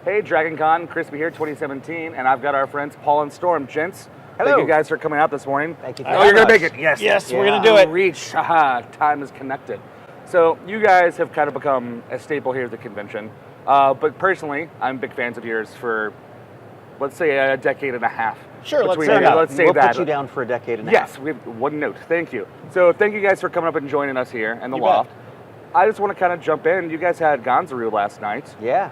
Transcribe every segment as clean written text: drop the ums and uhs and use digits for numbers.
Hey, DragonCon, Crispy here, 2017, and I've got our friends Paul and Storm. Gents, hello. Thank you guys for coming out this morning. Thank you. Oh, you're going to make it. Yes. Yes, we're going to do it. Reach. Haha, time is connected. So you guys have kind of become a staple here at the convention. But personally, I'm big fans of yours for, let's say, a decade and a half. Sure, let's say that. that. Let's say we'll that. put you down for a decade and a yes, half. we have one note. Thank you. So thank you guys for coming up and joining us here in the You loft. bet. I just want to kind of jump in. You guys had Gonzaroo last night. Yeah.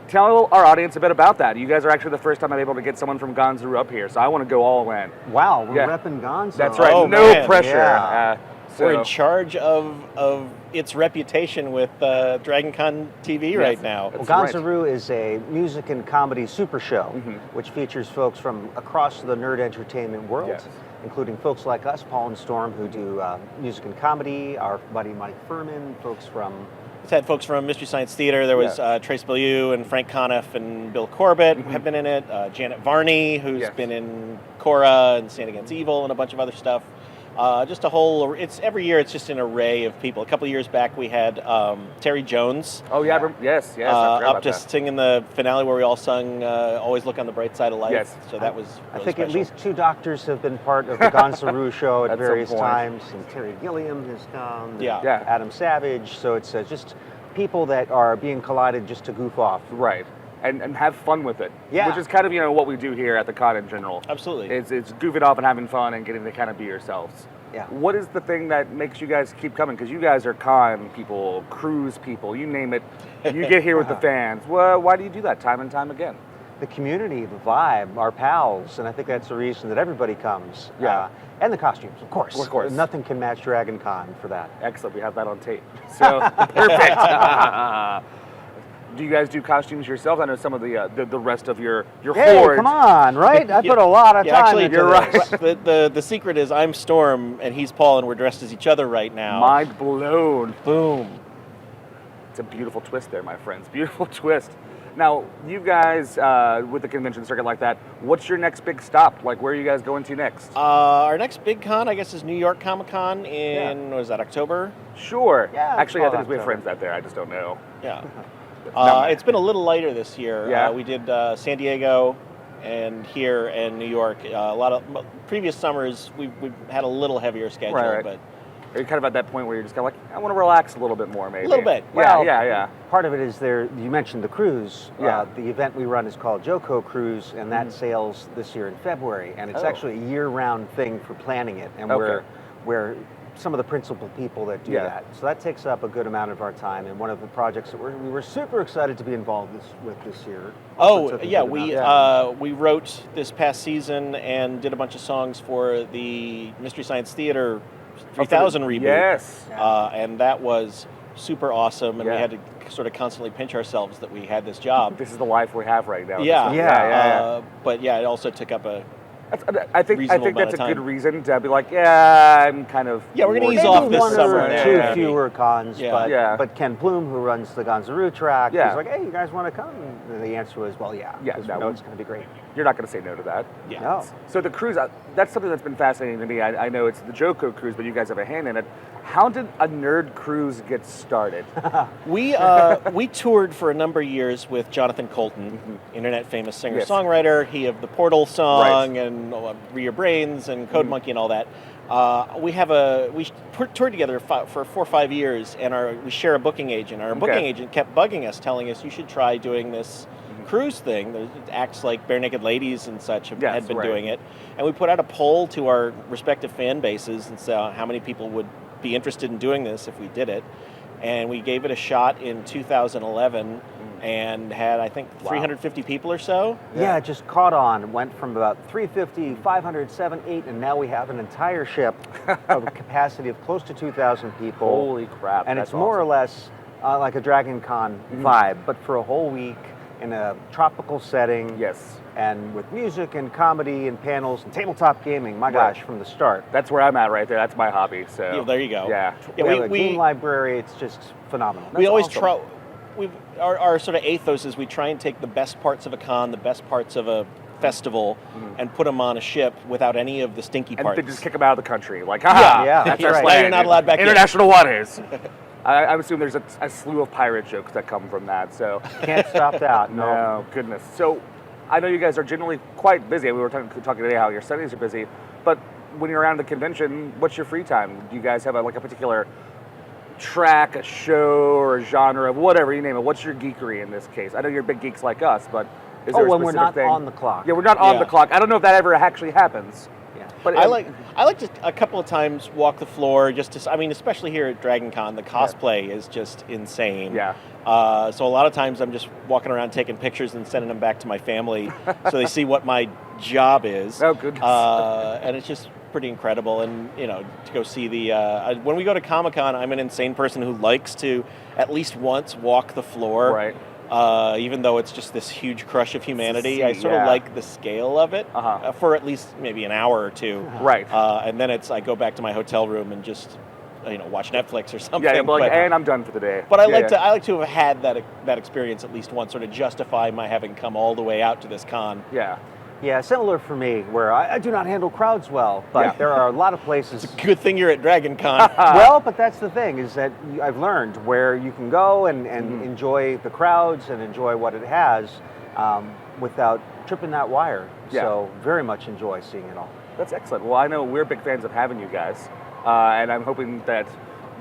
Tell our audience a bit about that. You guys are actually the first time I'm able to get someone from Gonzaroo up here, so I want to go all in. Wow, we're Yeah. repping Gonzo. That's right. Oh, no man. pressure. Yeah. We're in charge of its reputation with DragonCon TV right now. Well, That's right. Gonzaroo is a music and comedy super show, Mm-hmm. which features folks from across the nerd entertainment world, Yes. including folks like us, Paul and Storm, who do music and comedy, our buddy Mike Furman, folks from... It's had folks from Mystery Science Theater. There was Yeah. Trace Beaulieu and Frank Conniff and Bill Corbett have been in it. Janet Varney, who's Yes. been in Korra and Stand Against Evil and a bunch of other stuff. Just a whole, it's every year it's just an array of people. A couple of years back we had Terry Jones Oh, yeah. Yes. I forgot up about to that. sing in the finale where we all sung Always Look on the Bright Side of Life. Yes. So that was I really think special. at least 2 doctors have been part of the Gonzaroo show at At some various point. times, and Terry Gilliam has come, and Yeah. Yeah. Adam Savage, so it's just people that are being collided just to goof off. Right. And have fun with it. Yeah. Which is kind of, what we do here at the con in general. Absolutely. It's goofing off and having fun and getting to kind of be yourselves. Yeah. What is the thing that makes you guys keep coming? Because you guys are con people, cruise people, you name it. You get here with the fans. Well, why do you do that time and time again? The community, the vibe, our pals, and I think that's the reason that everybody comes. Yeah. And the costumes, of course. Of course. Nothing can match DragonCon for that. Excellent, we have that on tape. So, perfect. Do you guys do costumes yourselves? I know some of the rest of your Hey, horde. come on, right? I put a lot of Yeah, time actually, into you're this. right. The secret is I'm Storm and he's Paul, and we're dressed as each other right now. Mind blown. Boom. It's a beautiful twist there, my friends. Beautiful twist. Now, you guys, with the convention circuit like that, what's your next big stop? Like, where are you guys going to next? Our next big con, I guess, is New York Comic Con in, what is that, October? Sure. Yeah, Actually, I it's think we have October. friends out there. I just don't know. Yeah. Not It's been a little lighter this year. Yeah. We did San Diego and here and New York. A lot of previous summers, we've had a little heavier schedule, Right. but Are you kind of at that point where you're just kind of like, I want to relax a little bit more, maybe? A little bit. Yeah, Well, yeah. Part of it is there, you mentioned the cruise. Yeah. The event we run is called Joko Cruise, and that sails this year in February. And it's Oh. actually a year-round thing for planning it. And Okay. we're some of the principal people that do Yeah. that. So that takes up a good amount of our time. And one of the projects that we were super excited to be involved with this year. also oh took a yeah, good we amount of time. we wrote this past season and did a bunch of songs for the Mystery Science Theater 3000 reboot. Yes. And that was super awesome, and Yeah. we had to sort of constantly pinch ourselves that we had this job. This is the life we have right now. Yeah, This is- Yeah. But yeah, it also took up a. I think reasonable amount that's a of good time. reason to be like, yeah, I'm kind of. Yeah, we're gonna bored. ease Maybe off this one summer. or Yeah, two yeah. fewer cons, Yeah. but Yeah. but Ken Bloom, who runs the Gonzaroo track, Yeah. was like, "Hey, you guys want to come?" And the answer was, "Well, yeah, Yeah, 'cause that we know would- it's going to be great." You're not going to say no to that. Yeah. No. So the cruise, that's something that's been fascinating to me. I know it's the Joko cruise, but you guys have a hand in it. How did a nerd cruise get started? We toured for a number of years with Jonathan Colton, internet famous singer-songwriter. He of the Portal song and Re Your Brains and Code Monkey and all that. We toured together for 4 or 5 years, and we share a booking agent. Our booking agent kept bugging us, telling us you should try doing this cruise thing. There's acts like Bare Naked Ladies and such had been doing it, and we put out a poll to our respective fan bases and saw how many people would be interested in doing this if we did it, and we gave it a shot in 2011 and had, I think, 350 people or so. Yeah, it just caught on. It went from about 350, 500, 7, 8, and now we have an entire ship of a capacity of close to 2,000 people. Holy crap. And that's it's more or awesome. less like a DragonCon vibe, but for a whole week in a tropical setting. Yes. And with music and comedy and panels and tabletop gaming, my Right. gosh, from the start. That's where I'm at right there. That's my hobby. So Yeah, there you go. Yeah. Yeah, We have a we game library, it's just phenomenal. we always awesome. try. Our sort of ethos is we try and take the best parts of a con, the best parts of a festival, and put them on a ship without any of the stinky And parts. they just kick them out of the country. Like, haha, Yeah, that's yeah, our right. Now land. you're not allowed back in. International waters. I assume there's a slew of pirate jokes that come from that. So Can't stop that. No. no, goodness. So I know you guys are generally quite busy. We were talking today how your studies are busy, but when you're around the convention, what's your free time? Do you guys have a particular track, a show, or a genre, whatever you name it? What's your geekery in this case? I know you're big geeks like us, but is there a when specific we're not thing? on the clock. Yeah, we're not on Yeah. the clock. I don't know if that ever actually happens. Yeah. But I like to a couple of times walk the floor just to. I mean, especially here at DragonCon, the cosplay is just insane. Yeah. So a lot of times I'm just walking around taking pictures and sending them back to my family, so they see what my job is. Oh, goodness. And it's just pretty incredible. And to go see the when we go to Comic-Con, I'm an insane person who likes to at least once walk the floor. Right. Even though it's just this huge crush of humanity, See, I sort yeah. of like the scale of it for at least maybe an hour or two. Right. And then I go back to my hotel room and just watch Netflix or something. Yeah, but and I'm done for the day. But I Yeah, like to have had that experience at least once, sort of justify my having come all the way out to this con. Yeah. Yeah, similar for me, where I do not handle crowds well, but Yeah. there are a lot of places. Good thing you're at DragonCon. Well, but that's the thing, is that I've learned where you can go and enjoy the crowds and enjoy what it has without tripping that wire. Yeah. So very much enjoy seeing it all. That's excellent. Well, I know we're big fans of having you guys, and I'm hoping that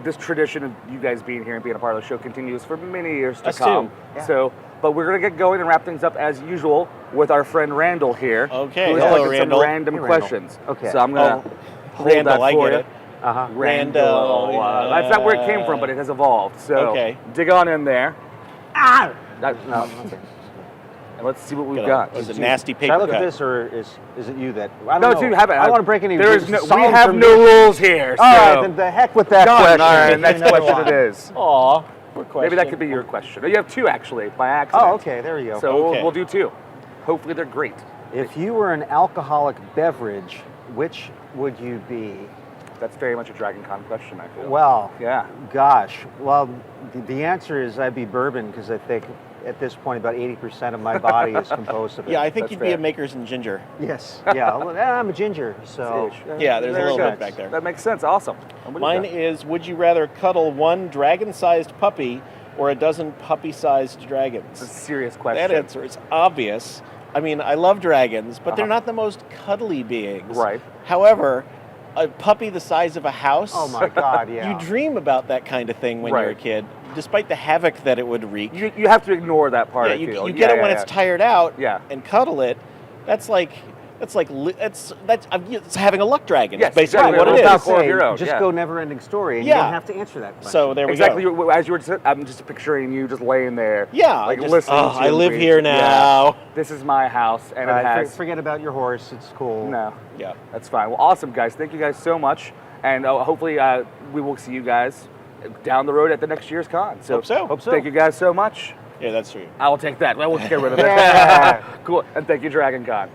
this tradition of you guys being here and being a part of the show continues for many years to Us come. too. Yeah. So, but we're gonna get going and wrap things up as usual with our friend Randall here. Okay. who's Hello, collected Randall. some random Hey, Randall. questions. Okay. So I'm gonna hold Randall, that I for get you. it. Uh-huh. Randall, yeah. That's not where it came from, but it has evolved. So Okay. dig on in there. Ah! That- No, okay. and let's see what we've Got got. It was a nasty Should paper I look cut. at this, or is it you that? I No, don't it's know. you. Have it. I don't want to break any There is no. We solemn have no tradition. rules here. All right, so- then the heck with that Done. question. All right, next Another question one. it is. Aw, poor question. Maybe that could be your question. Oh, you have two actually, by accident. Oh, okay, there you go. So Okay. we'll do two. Hopefully they're great. If you were an alcoholic beverage, which would you be? That's very much a DragonCon question, I feel. Well, Yeah. gosh. Well, the answer is I'd be bourbon, because I think at this point about 80% of my body is composed of it. Yeah, I think That's you'd fair. be a Maker's and Ginger. Yes. Yeah. Well, and I'm a ginger, so. Yeah, there's a Very little good. bit back there. That makes sense. Awesome. And what do you Mine got? is: would you rather cuddle one dragon-sized puppy or a dozen puppy-sized It's a dragons? serious question. That answer is obvious. I mean, I love dragons, but they're Uh-huh. not the most cuddly beings. Right. However, a puppy the size of a house. Oh my God, yeah. You dream about that kind of thing when you're a Right. kid, despite the havoc that it would wreak. You have to ignore that part. Yeah, I feel. you get it when it's tired out. Yeah. And cuddle it. It's having a luck dragon. Yes, It's basically exactly. what Well, it that's is. core of your own, Just yeah. go never-ending story, and Yeah. you don't have to answer that question. So there we Exactly. go. As you were saying, I'm just picturing you just laying there. Yeah, Like just, listening oh, to I him live breathe. here Yeah. now. This is my house, and it has. forget about your horse. It's cool. No. Yeah. That's fine. Well, awesome, guys. Thank you guys so much. And hopefully we will see you guys down the road at the next year's con. Hope so. Hope so. Thank you guys so much. Yeah, that's true. I will take that. I will get rid of that. Yeah. Cool. And thank you, DragonCon.